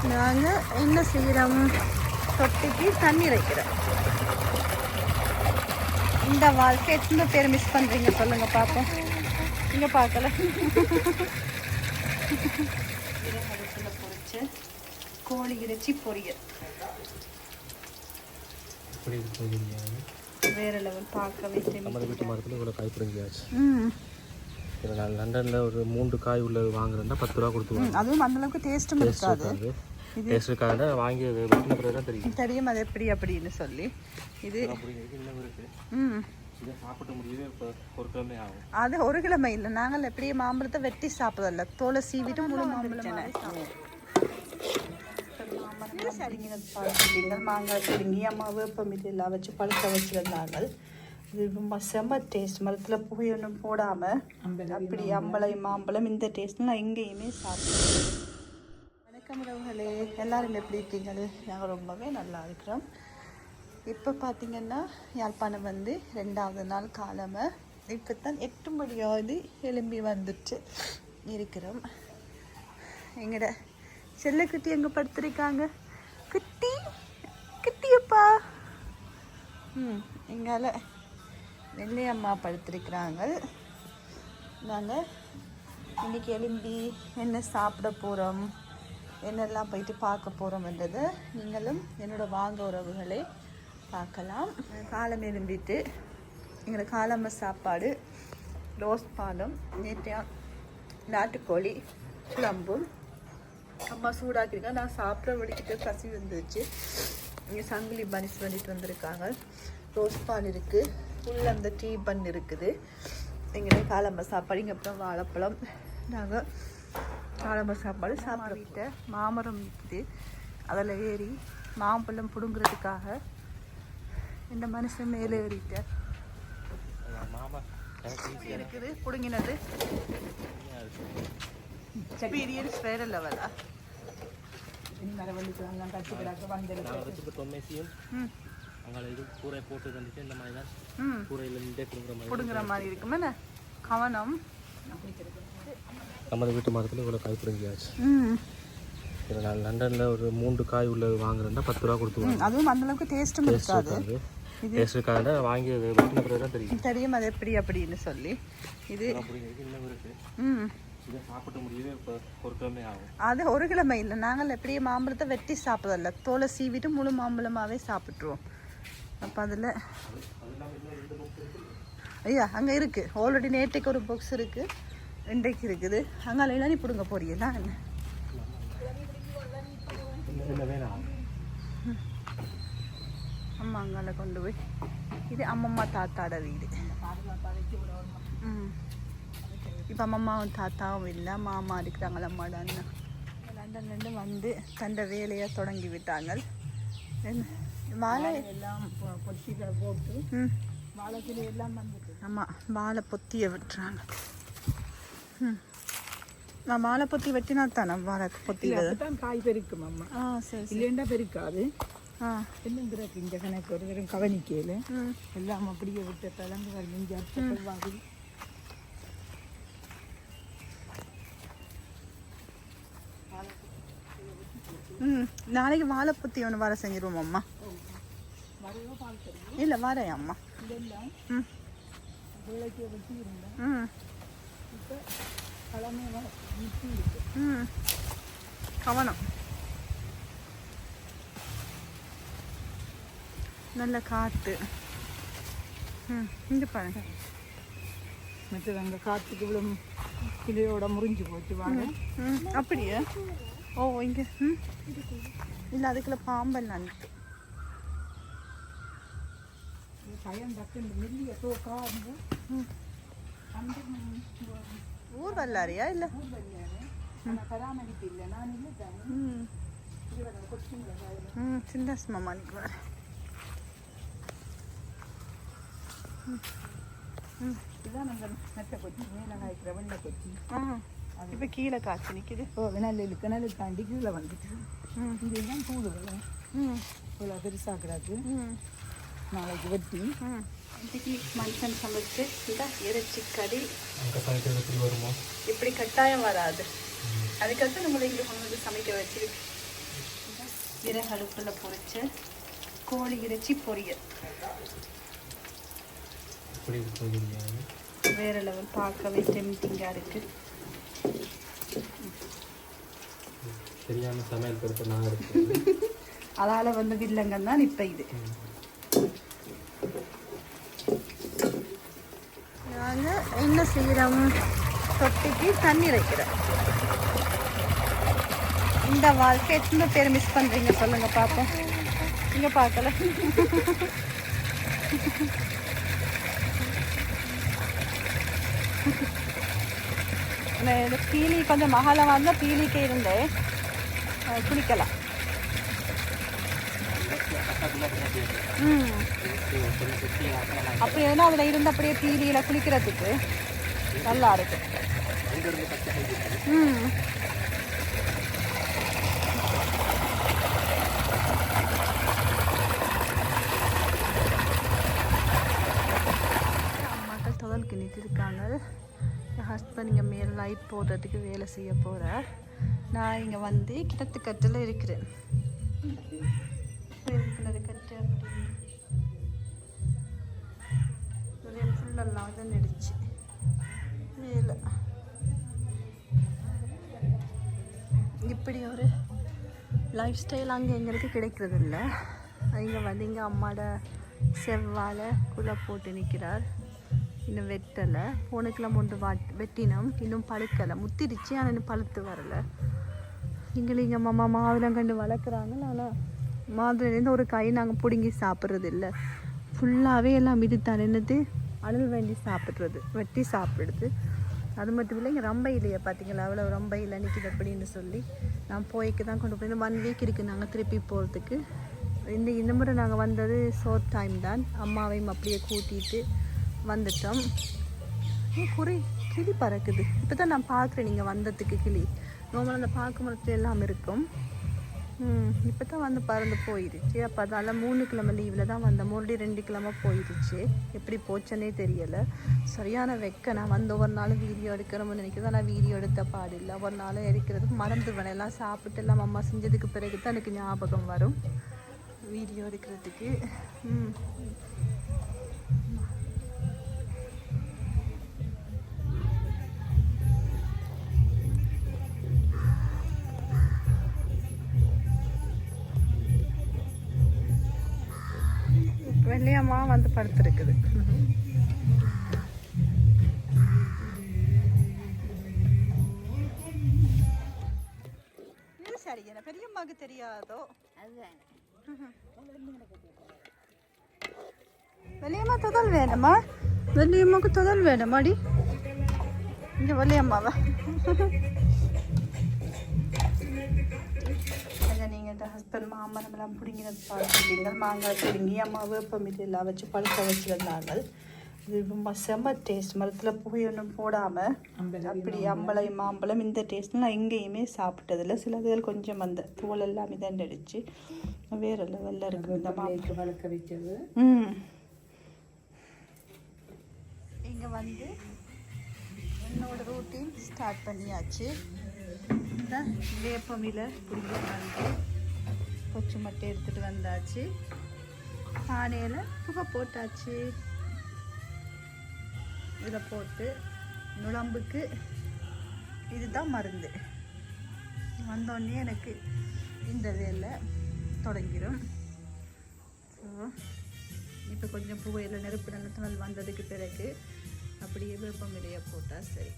நாங்கள் என்ன செய்கிறோம், தொட்டிக்கு தண்ணி வைக்கிறோம். இந்த வாழ்க்கை எத்தனை பேர் மிஸ் பண்ணுறீங்க சொல்லுங்கள் பார்ப்போம். இங்கே பார்க்கல பொறிச்சு கோழி இறைச்சி பொரியல் வேற லெவல் பார்க்கவே லண்டன்ல ஒரு 3 காய் உள்ளது வாங்குறேன்னா 10 ரூபா கொடுத்துருவாங்க. அதுவும் அந்த அளவுக்கு டேஸ்ட்டும் இருக்காது. டேஸ்ட் இருக்காது, வாங்கி வெட்டின பிறகு தான் தெரியும் அது எப்படி அப்படின்னு சொல்லி. இது சாப்பிட முடியவே இப்போ ஒரு கிழமை ஆகும். அது ஒரு கிழமை இல்லை, நாங்கள் எப்படியே மாம்பழத்தை வெட்டி சாப்பிடல, தோலை சீவிட்டு முழு மாம்பழம் மாங்காய் பிடுங்கி அம்மா வேப்பம் இதெல்லாம் வச்சு பழுக்க வச்சுருந்தாங்க. இது ரொம்ப செம்ம டேஸ்ட், மரத்தில் புகை ஒன்றும் போடாமல் அப்படி அம்பளம் மாம்பழம் இந்த டேஸ்ட் நான் எங்கேயுமே சாப்பிடுவேன். வணக்கம் உறவுகளே, எல்லாரும் எப்படி இருக்கீங்களே? நாங்கள் ரொம்பவே நல்லா இருக்கிறோம். இப்போ பார்த்திங்கன்னா யாழ்ப்பாணம் வந்து 2வது நாள் காலமை இப்போ தான் 8 மணியாவது எழும்பி வந்துட்டு இருக்கிறோம். எங்கட செல்லக்குட்டி எங்கே படுத்துருக்காங்க? குட்டி குட்டியப்பா. எங்கால வெள்ளையம்மா படுத்திருக்கிறாங்க. நாங்கள் இன்றைக்கி எழும்பி என்ன சாப்பிட போகிறோம், என்னெல்லாம் போயிட்டு பார்க்க போகிறோம்ன்றதை நீங்களும் என்னோடய வாங்க உறவுகளே பார்க்கலாம். காலம் எழும்பிட்டு எங்களை காலம்ப சாப்பாடு ரோஸ் பாலும் நேற்றையா நாட்டுக்கோழி குழம்பும் அம்மா சூடாக்கியிருக்கா. நான் சாப்பிட வடிக்கிட்டு பசி வந்துச்சு. இங்கே சங்கிலி பனிஸ் பண்ணிட்டு வந்திருக்காங்க. ரோஸ் பால் இருக்குது, ஃபுல் அந்த டீ பன் இருக்குது. எங்களை காலம்ப சாப்பாடு. இங்கே அப்புறம் வாழைப்பழம். நாங்கள் காலம்ப சாப்பாடு சாப்பிட மாமரம் இருக்குது. அதில் ஏறி மாம்பழம் பிடுங்குறதுக்காக இந்த மனுஷன் மேலே ஏறிட்டார். இருக்குது பிடுங்கினது எக்ஸ்பீரியன்ஸ் வேற லெவலா. பிடுங்குற மாதிரி இருக்குமே கவனம். நம்ம வீட்டு மரத்தில் இவ்வளோ காய் பிடுங்கியாச்சு. லண்டனில் ஒரு 3 காய் உள்ளது வாங்குறேன்னா 10 ரூபா கொடுத்துருவாங்க. அதுவும் அந்த அளவுக்கு டேஸ்ட்டும் இருக்காது. டேஸ்ட் இருக்காது, வாங்கி வெட்டின பிறகு தான் தெரியும் அது எப்படி அப்படின்னு சொல்லி. இது சாப்பிட முடியவே இப்போ ஒரு கிழமை ஆகும். அது ஒரு கிழமை இல்லை, நாங்கள் எப்படியே மாம்பழத்தை வெட்டி சாப்பிடல, தோலை சீவிட்டு முழு மாம்பழமாகவே சாப்பிட்ருவோம். அப்போ அதில் ஐயா அங்கே இருக்குது ஆல்ரெடி. நேற்றுக்கு ஒரு பாக்ஸ் இருக்குது, இன்றைக்கு இருக்குது. அங்காலையெல்லாம் நீ பிடுங்க போறீங்களா என்ன? அம்மா அங்கால கொண்டு போய். இது அம்மம்மா தாத்தாட வீடு. இப்போ அம்மம்மாவும் தாத்தாவும் இல்லை, மாமா இருக்கிறாங்கள அம்மாட அண்ணன். லண்டன்லேருந்து வந்து தண்ட வேலையை தொடங்கி விட்டாங்க. வாழை எல்லாம் பொத்திகளை போட்டு வாழைக்கிளி எல்லாம் வந்துட்டு. ஆமாம், வாழை பொத்தியை விட்டுறாங்க. நான் வாழை பொத்தி வெட்டினா தானே வாழை பொத்தி தான் காய் பெருக்கும் அம்மா. சரி, இல்லைண்டா பெருக்காது. என்னங்கிறக்கு இந்த கணக்கு ஒரு வெறும் கவனிக்கையில் எல்லாம் அப்படியே விட்ட தலைந்து வாங்கி. நாளைக்கு வாழை பொத்தி ஒன்று வர செஞ்சிருவோம் அம்மா. இல்லை வரையா அம்மா. கவனம். நல்ல காற்று. இங்கே பாருங்க, மற்றது அங்கே காற்றுக்கு இவ்வளோ கிளியோட முறிஞ்சு போச்சு வாங்க. அப்படியே ஓ இங்கே இல்லை, அதுக்குள்ள பாம்பல் நன்ட்டு ஊர் வல்லாரியா இல்லை பராமரிப்பு இல்லை. நான் இல்லை சின்ன மாமானிக்கு வர. இதுதான் நாங்கள் நெட்டை கொச்சி மேலே காய்க்கிற வெள்ளை கொச்சி. இப்போ கீழே காய்ச்சி நிற்கிது. கிணறு தாண்டி கீழே வந்துட்டு இதெல்லாம் கூடுதல் இவ்வளோ பெருசாக்குறாது. நாளைக்கு வெட்டி இன்னைக்கு மனுஷன் சமைச்சு இதான் இறைச்சி கறி இப்படி கட்டாயம் வராது. அதுக்காக நம்மளை இங்கே கொண்டு வந்து சமைக்க வச்சிருக்கு. விறகு அடுப்பில் பொரிச்ச கோழி இறைச்சி பொரியல். வேற லெவல், பார்க்கவே டெம்டிங்காக இருக்கு. சரியான சமையல் பொறுத்து நான் இருக்கு. அதால் வந்து வில்லங்க தான் இப்போ இது. நாங்கள் என்ன செய்கிறோம், தொட்டிக்கு தண்ணி வைக்கிறோம். இந்த வாழ்க்கை எத்தனை பேர் மிஸ் பண்ணுறீங்க சொல்லுங்கள் பார்ப்போம். இங்கே பார்க்கல. பீலி கொஞ்சம் மகாலமாக இருந்தால் பீலிக்கே இருந்தேன், குளிக்கலாம். அப்படி எதுனா அதில் இருந்து அப்படியே பீலியில் குளிக்கிறதுக்கு நல்லா இருக்கு. அம்மாக்கள் துதல் கிணிட்டு இருக்காங்க. என் ஹஸ்பண்ட் இங்கே மேலே லைட் போடுறதுக்கு வேலை செய்ய போகிறார். நான் இங்கே வந்து கிணத்துக்கட்டில் இருக்கிறேன். கட்டு ஒரே ஃபுல்லெல்லாம் தான் நடிச்சு மேலே. இப்படி ஒரு லைஃப் ஸ்டைல் அங்கே எங்களுக்கு கிடைக்கிறது இல்லை. இங்கே வந்து இங்கே அம்மாவோட செவ்வாழை குலை போட்டு நிற்கிறார். இன்னும் வெட்டலை. போனுக்கெல்லாம் ஒன்று வெட்டினோம், இன்னும் பழுக்கலை. முத்திடுச்சு, ஆனால் இன்னும் பழுத்து வரலை. எங்களை இங்கே அம்மா மாதுளம் கண்டு வளர்க்குறாங்க. ஆனால் மாதுளைலேருந்து ஒரு காய் நாங்கள் பிடுங்கி சாப்பிட்றது இல்லை. ஃபுல்லாகவே எல்லாம் இது தனினது அனல் வேண்டி சாப்பிட்றது, வெட்டி சாப்பிடுறது. அது மட்டும் இல்லை, இங்கே ரொம்ப இல்லையா பார்த்தீங்களா, அவ்வளோ ரொம்ப இல்லை நிற்கிது அப்படின்னு சொல்லி நான் போய்க்கு தான் கொண்டு போய் 1 வீக் இருக்குது நாங்கள் திருப்பி போகிறதுக்கு. இந்த முறை நாங்கள் வந்தது ஷார்ட் டைம் தான். அம்மாவையும் அப்படியே கூட்டிகிட்டு வந்துட்டோம். கிளி பறக்குது. இப்போ தான் நான் பார்க்குறேன் நீங்கள் வந்ததுக்கு கிளி. நார்மலாக அந்த பார்க்க மரத்துல எல்லாம் இருக்கும். இப்போ தான் வந்து பறந்து போயிடுச்சு. அப்போ அதால் 3 கிழமை லீவில் தான் வந்தேன். மறுபடியும் 2 கிழமை போயிடுச்சு. எப்படி போச்சேன்னே தெரியலை. சரியான வெக்க. நான் வந்து ஒவ்வொரு நாளும் வீடியோ எடுக்கிறோம்னு நினைக்கிறேன். நான் வீடியோ எடுத்த பாடில்லை. ஒவ்வொரு நாளும் எடுக்கிறதுக்கு மறந்துடுவேன். எல்லாம் சாப்பிட்டு எல்லாம் அம்மா செஞ்சதுக்கு பிறகு தான் எனக்கு ஞாபகம் வரும் வீடியோ எடுக்கிறதுக்கு. வெள்ளையம்மா வந்து படுத்துருக்குது. சரி, பெரியம்மாவுக்கு தெரியாதோ வெள்ளையம்மா தொதல் வேணுமா? வெள்ளையம்மாவுக்கு தொதல் வேணுமாடி? இங்கே வெள்ளையம்மாவா? நீங்கள் இந்த ஹஸ்பண்ட் மாமரமெல்லாம் பிடிங்கிறது பார்த்துருக்கீங்க. மாங்காய் பிடுங்கி அம்மா வேப்பமில்லாம் வச்சு பழுக்க வச்சுருந்தாங்க. இது ரொம்ப செம்ம டேஸ்ட். மரத்தில் புகை ஒன்றும் போடாமல் அப்படி அம்பளம் மாம்பழம் இந்த டேஸ்ட் நான் எங்கேயுமே சாப்பிட்டதில்லை. சிலதுகள் கொஞ்சம் அந்த தோல் எல்லாம் இதான் அடிச்சு வேற லெவலில் இருக்குது இந்த மாம்பழம் வளர்க்க வைக்கிறது. இங்கே வந்து என்னோட ரூட்டீன் ஸ்டார்ட் பண்ணியாச்சு. இந்த வேப்பமில பிடிங்க வந்து கொச்சு மட்டை எடுத்துகிட்டு வந்தாச்சு. பானையில் புகை போட்டாச்சு. இதில் போட்டு நுழம்புக்கு இதுதான் மருந்து. வந்தோடனே எனக்கு இந்த வேலை தொடங்கிடும். ஸோ இப்போ கொஞ்சம் புகையில் நெருப்பு நல்ல வந்ததுக்கு பிறகு அப்படியே வேப்பமிலையை போட்டால் சரி.